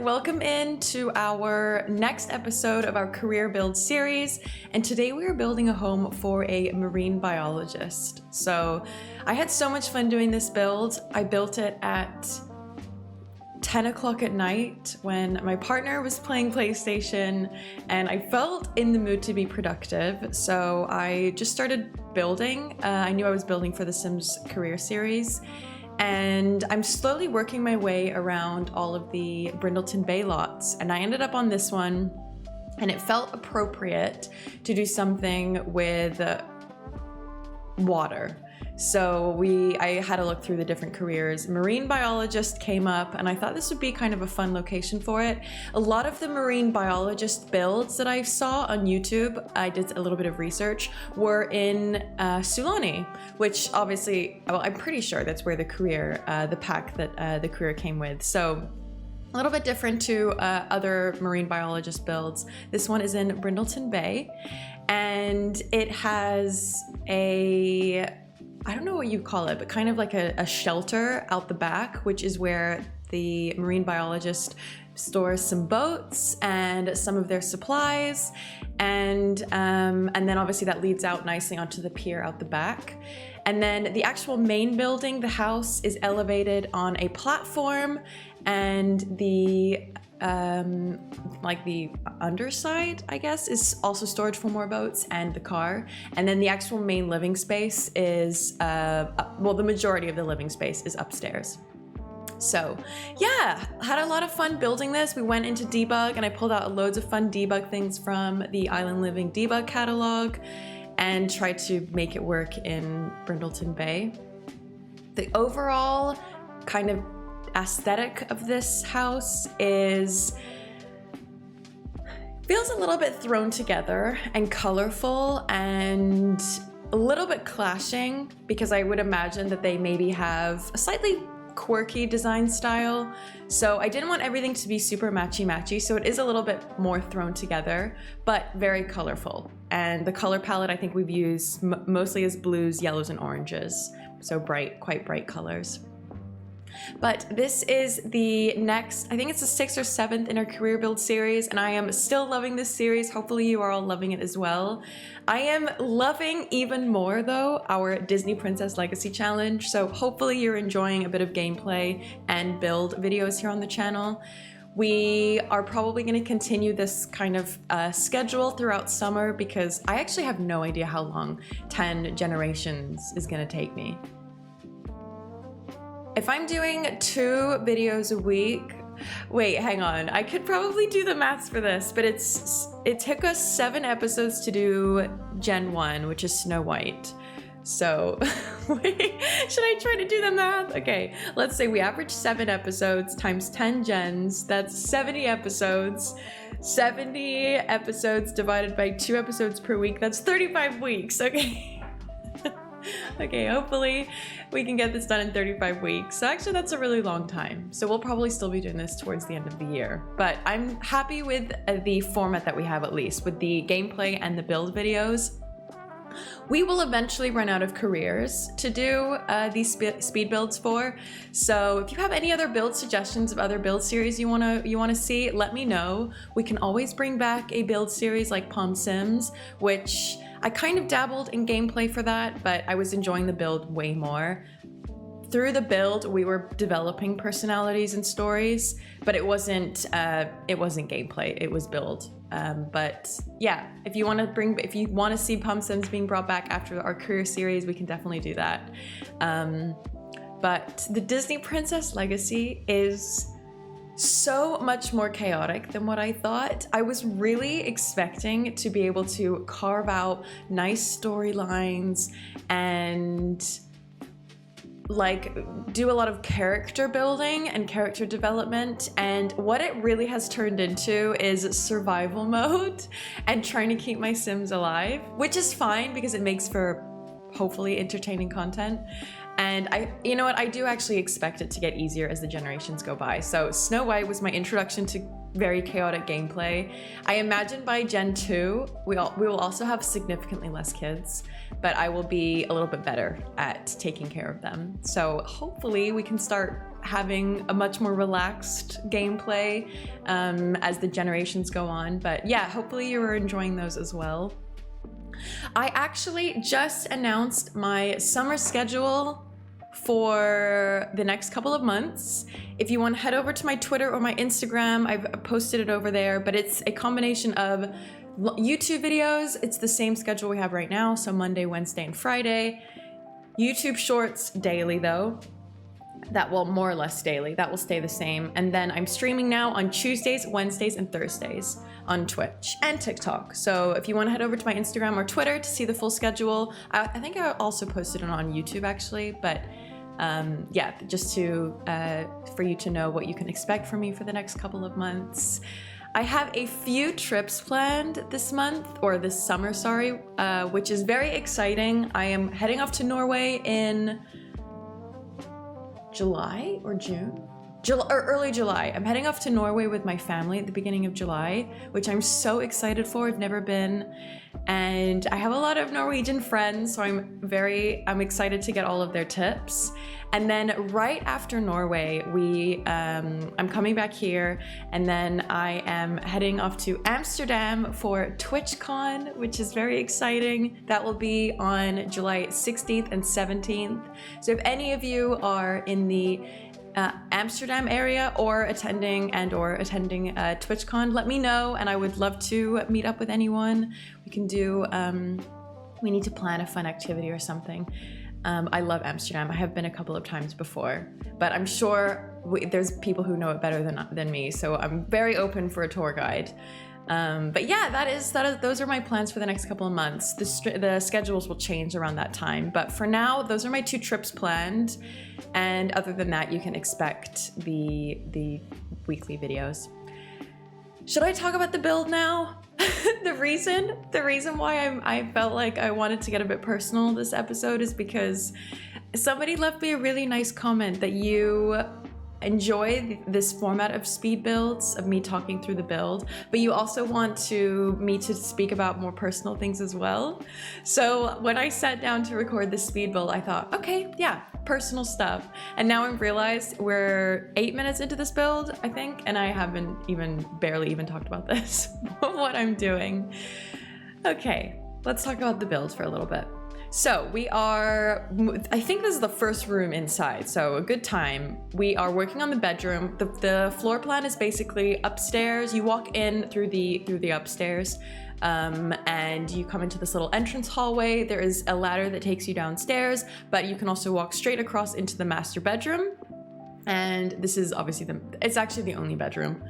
welcome in to our next episode of our career build series. And today we are building a home for a marine biologist. So I had so much fun doing this build. I built it at 10 o'clock at night when my partner was playing PlayStation and I felt in the mood to be productive. So I just started building. I knew I was building for the Sims career series. And I'm slowly working my way around all of the Brindleton Bay lots. And I ended up on this one, and it felt appropriate to do something with water. So I had a look through the different careers. Marine biologist came up, and I thought this would be kind of a fun location for it. A lot of the marine biologist builds that I saw on YouTube, I did a little bit of research, were in Sulani, which obviously, well, I'm pretty sure that's where the career, the pack that the career came with. So a little bit different to other marine biologist builds. This one is in Brindleton Bay, and it has I don't know what you call it, but kind of like a shelter out the back, which is where the marine biologist stores some boats and some of their supplies. And then obviously that leads out nicely onto the pier out the back. And then the actual main building, the house, is elevated on a platform, and the underside, I guess, is also storage for more boats and the car. And then the actual main living space is, well, the majority of the living space is upstairs. So yeah, had a lot of fun building this. We went into debug and I pulled out loads of fun debug things from the Island Living debug catalog and tried to make it work in Brindleton Bay. The overall kind of aesthetic of this house feels a little bit thrown together and colorful and a little bit clashing, because I would imagine that they maybe have a slightly quirky design style. So I didn't want everything to be super matchy-matchy, so it is a little bit more thrown together, but very colorful. And the color palette I think we've used mostly as blues, yellows, and oranges. So bright, quite bright colors. But this is the next, I think it's the 6th or 7th in our career build series, and I am still loving this series. Hopefully you are all loving it as well. I am loving even more though our Disney Princess Legacy Challenge, so hopefully you're enjoying a bit of gameplay and build videos here on the channel. We are probably going to continue this kind of schedule throughout summer, because I actually have no idea how long 10 generations is going to take me. If I'm doing 2 videos a week, wait, hang on. I could probably do the maths for this, but it took us 7 episodes to do Gen 1, which is Snow White. So, wait, should I try to do the math? Okay, let's say we average 7 episodes times 10 gens. That's 70 episodes. 70 episodes divided by 2 episodes per week. That's 35 weeks, okay? Okay, hopefully we can get this done in 35 weeks. So actually that's a really long time. So we'll probably still be doing this towards the end of the year. But I'm happy with the format that we have, at least with the gameplay and the build videos. We will eventually run out of careers to do these speed builds for. So if you have any other build suggestions of other build series you wanna see, let me know. We can always bring back a build series like Palm Sims, which I kind of dabbled in gameplay for that, but I was enjoying the build way more. Through the build, we were developing personalities and stories, but it wasn't gameplay, it was build. But yeah, if you want to see Palm Sims being brought back after our career series, we can definitely do that. But the Disney Princess Legacy is so much more chaotic than what I thought. I was really expecting to be able to carve out nice storylines and like do a lot of character building and character development, and what it really has turned into is survival mode and trying to keep my Sims alive, which is fine because it makes for hopefully entertaining content. And you know what, I do actually expect it to get easier as the generations go by. So Snow White was my introduction to very chaotic gameplay. I imagine by Gen 2, we will also have significantly less kids, but I will be a little bit better at taking care of them. So hopefully we can start having a much more relaxed gameplay as the generations go on. But yeah, hopefully you are enjoying those as well. I actually just announced my summer schedule for the next couple of months. If you want to head over to my Twitter or my Instagram, I've posted it over there, but it's a combination of YouTube videos. It's the same schedule we have right now, so Monday, Wednesday, and Friday. YouTube shorts daily though. That will more or less daily. That will stay the same. And then I'm streaming now on Tuesdays, Wednesdays, and Thursdays on Twitch and TikTok. So if you want to head over to my Instagram or Twitter to see the full schedule, I think I also posted it on YouTube actually, but yeah, just to for you to know what you can expect from me for the next couple of months. I have a few trips planned this month, or this summer, sorry, which is very exciting. I am heading off to Norway in July or June? Or early July. I'm heading off to Norway with my family at the beginning of July, which I'm so excited for. I've never been, and I have a lot of Norwegian friends, so I'm excited to get all of their tips. And then right after Norway, I'm coming back here, and then I am heading off to Amsterdam for TwitchCon, which is very exciting. That will be on July 16th and 17th. So if any of you are in the Amsterdam area or attending TwitchCon, let me know, and I would love to meet up with anyone. We can do, we need to plan a fun activity or something. I love Amsterdam. I have been a couple of times before, but I'm sure there's people who know it better than me, so I'm very open for a tour guide. But yeah, those are my plans for the next couple of months. The schedules will change around that time, but for now, those are my 2 trips planned. And other than that, you can expect the weekly videos. Should I talk about the build now? The reason why I felt like I wanted to get a bit personal this episode is because somebody left me a really nice comment that you enjoy this format of speed builds, of me talking through the build, but you also want me to speak about more personal things as well. So when I sat down to record the speed build, I thought, okay, yeah, personal stuff. And now I've realized we're 8 minutes into this build, I think, and I haven't barely even talked about this, what I'm doing. Okay, let's talk about the build for a little bit. So I think this is the first room inside, so a good time. We are working on the bedroom. The floor plan is basically upstairs. You walk in through the upstairs, and you come into this little entrance hallway. There is a ladder that takes you downstairs, but you can also walk straight across into the master bedroom. And this is obviously it's actually the only bedroom.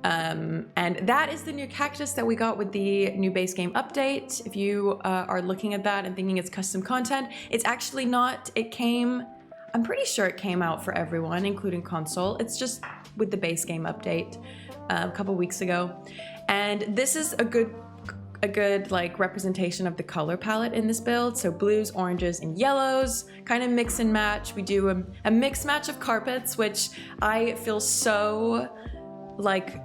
And that is the new cactus that we got with the new base game update. If you are looking at that and thinking it's custom content, it's actually not. I'm pretty sure it came out for everyone, including console. It's just with the base game update a couple weeks ago. And this is a good like representation of the color palette in this build. So blues, oranges, and yellows, kind of mix and match. We do a mix match of carpets, which I feel so like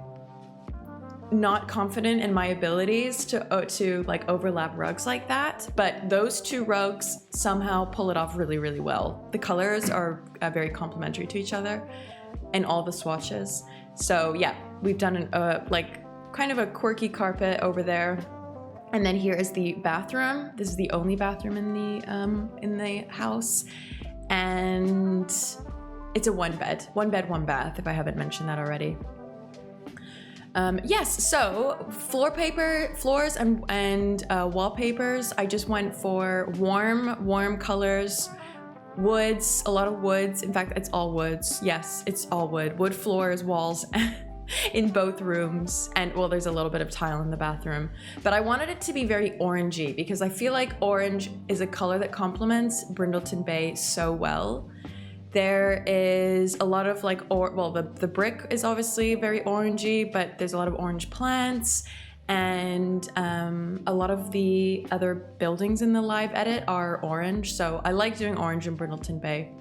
not confident in my abilities to like overlap rugs like that, but those 2 rugs somehow pull it off really, really well. The colors are very complementary to each other in all the swatches. So yeah, we've done like kind of a quirky carpet over there. And then here is the bathroom. This is the only bathroom in the house, and it's a one bed, one bath, if I haven't mentioned that already. Yes, so floors and wallpapers, I just went for warm colors, woods, a lot of woods. In fact, it's all woods. Yes, it's all wood. Wood floors, walls in both rooms. And well, there's a little bit of tile in the bathroom. But I wanted it to be very orangey because I feel like orange is a color that complements Brindleton Bay so well. There is a lot of like, the brick is obviously very orangey, but there's a lot of orange plants, and a lot of the other buildings in the live edit are orange. So I like doing orange in Brindleton Bay.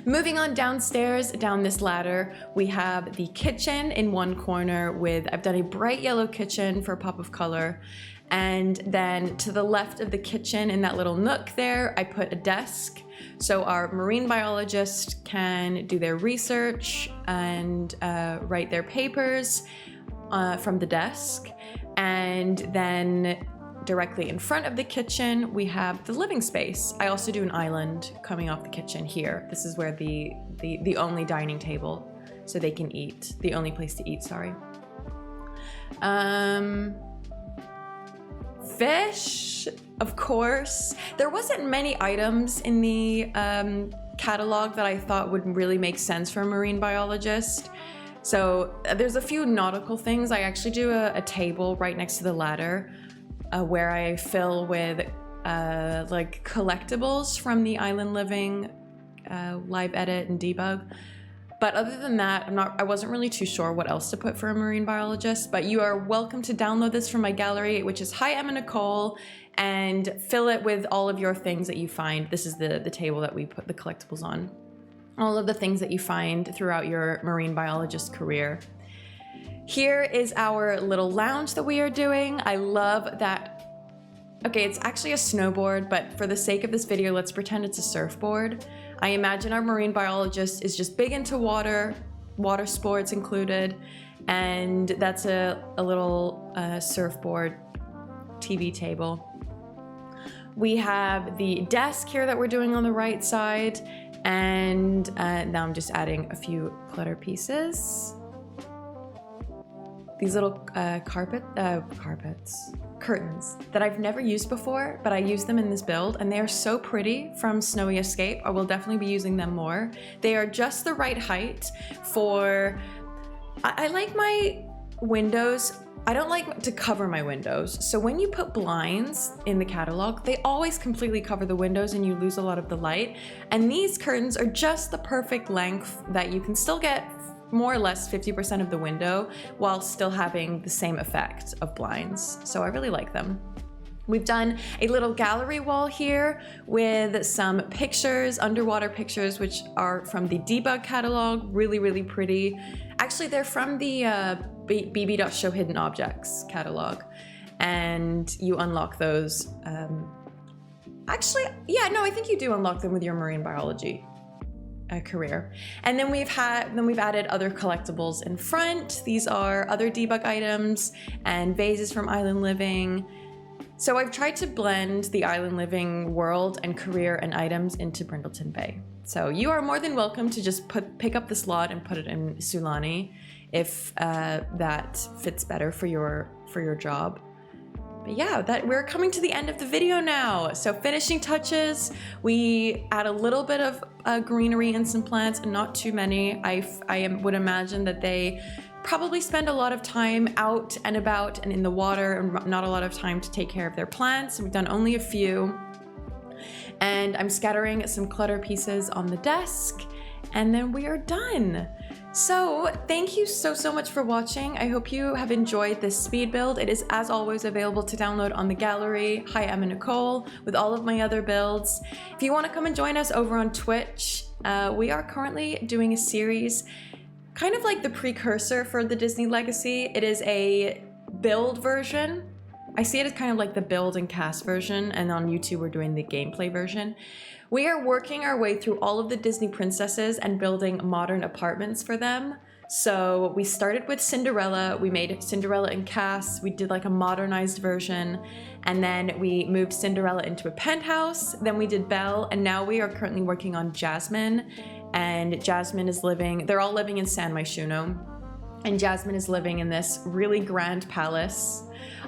Moving on downstairs, down this ladder, we have the kitchen in one corner with, I've done a bright yellow kitchen for a pop of color. And then to the left of the kitchen in that little nook there, I put a desk. So our marine biologist can do their research and write their papers from the desk. And then directly in front of the kitchen, we have the living space. I also do an island coming off the kitchen here. This is where the only dining table, so they can eat. The only place to eat, sorry. Fish, of course. There wasn't many items in the catalog that I thought would really make sense for a marine biologist. So there's a few nautical things. I actually do a table right next to the ladder where I fill with like collectibles from the Island Living live edit and debug. But other than that, I wasn't really too sure what else to put for a marine biologist, but you are welcome to download this from my gallery, which is hiemmanicole, and fill it with all of your things that you find. This is the table that we put the collectibles on. All of the things that you find throughout your marine biologist career. Here is our little lounge that we are doing. I love that. Okay, it's actually a snowboard, but for the sake of this video, let's pretend it's a surfboard. I imagine our marine biologist is just big into water sports included, and that's a little surfboard TV table. We have the desk here that we're doing on the right side, and now I'm just adding a few clutter pieces. These little curtains that I've never used before, but I use them in this build, and they are so pretty from Snowy Escape. I will definitely be using them more. They are just the right height for, I like my windows. I don't like to cover my windows. So when you put blinds in the catalog, they always completely cover the windows and you lose a lot of the light. And these curtains are just the perfect length that you can still get more or less 50% of the window while still having the same effect of blinds. So I really like them. We've done a little gallery wall here with some pictures, underwater pictures, which are from the debug catalog. Really, really pretty. Actually, they're from the bb.show hidden objects catalog, and you unlock those. Actually, yeah, no, I think you do unlock them with your marine biology career. And then we've added other collectibles in front. These are other debug items and vases from Island Living. So I've tried to blend the Island Living world and career and items into Brindleton Bay. So you are more than welcome to just pick up the slot and put it in Sulani if that fits better for your job. But yeah, we're coming to the end of the video now. So finishing touches, we add a little bit of greenery and some plants, and not too many. I would imagine that they probably spend a lot of time out and about and in the water, and not a lot of time to take care of their plants. We've done only a few. And I'm scattering some clutter pieces on the desk, and then we are done. So thank you so much for watching. I hope you have enjoyed this speed build. It is, as always, available to download on the gallery. Hi, I'm Nicole with all of my other builds. If you want to come and join us over on Twitch, we are currently doing a series kind of like the precursor for the Disney Legacy. It is a build version. I see it as kind of like the build and cast version, and on YouTube we're doing the gameplay version. We are working our way through all of the Disney princesses and building modern apartments for them. So we started with Cinderella, we made Cinderella in cast, we did like a modernized version, and then we moved Cinderella into a penthouse, then we did Belle, and now we are currently working on Jasmine, and Jasmine is living, they're all living in San Myshuno, and Jasmine is living in this really grand palace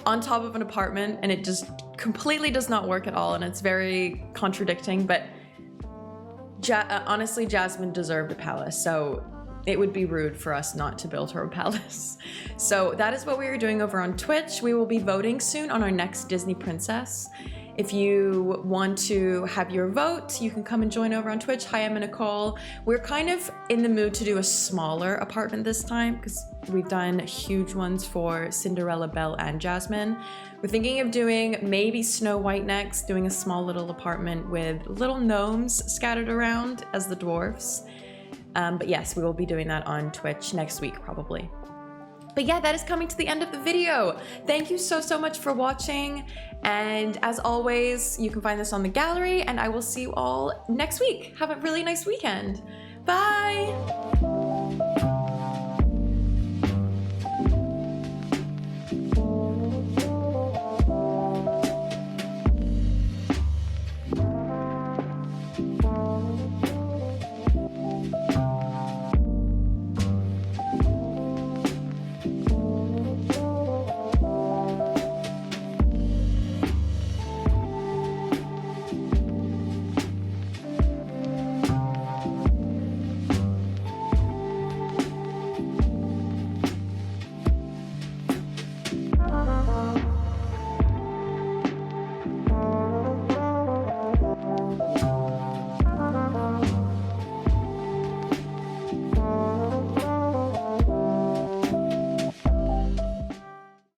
on top of an apartment, and it just completely does not work at all, and it's very contradicting, but honestly, Jasmine deserved a palace, so it would be rude for us not to build her a palace. So that is what we are doing over on Twitch. We will be voting soon on our next Disney princess. If you want to have your vote, you can come and join over on Twitch. Hi, I'm Nicole. We're kind of in the mood to do a smaller apartment this time because we've done huge ones for Cinderella, Belle, and Jasmine. We're thinking of doing maybe Snow White next, doing a small little apartment with little gnomes scattered around as the dwarfs. But yes, we will be doing that on Twitch next week, probably. But yeah, that is coming to the end of the video. Thank you so much for watching. And as always, you can find this on the gallery, and I will see you all next week. Have a really nice weekend. Bye.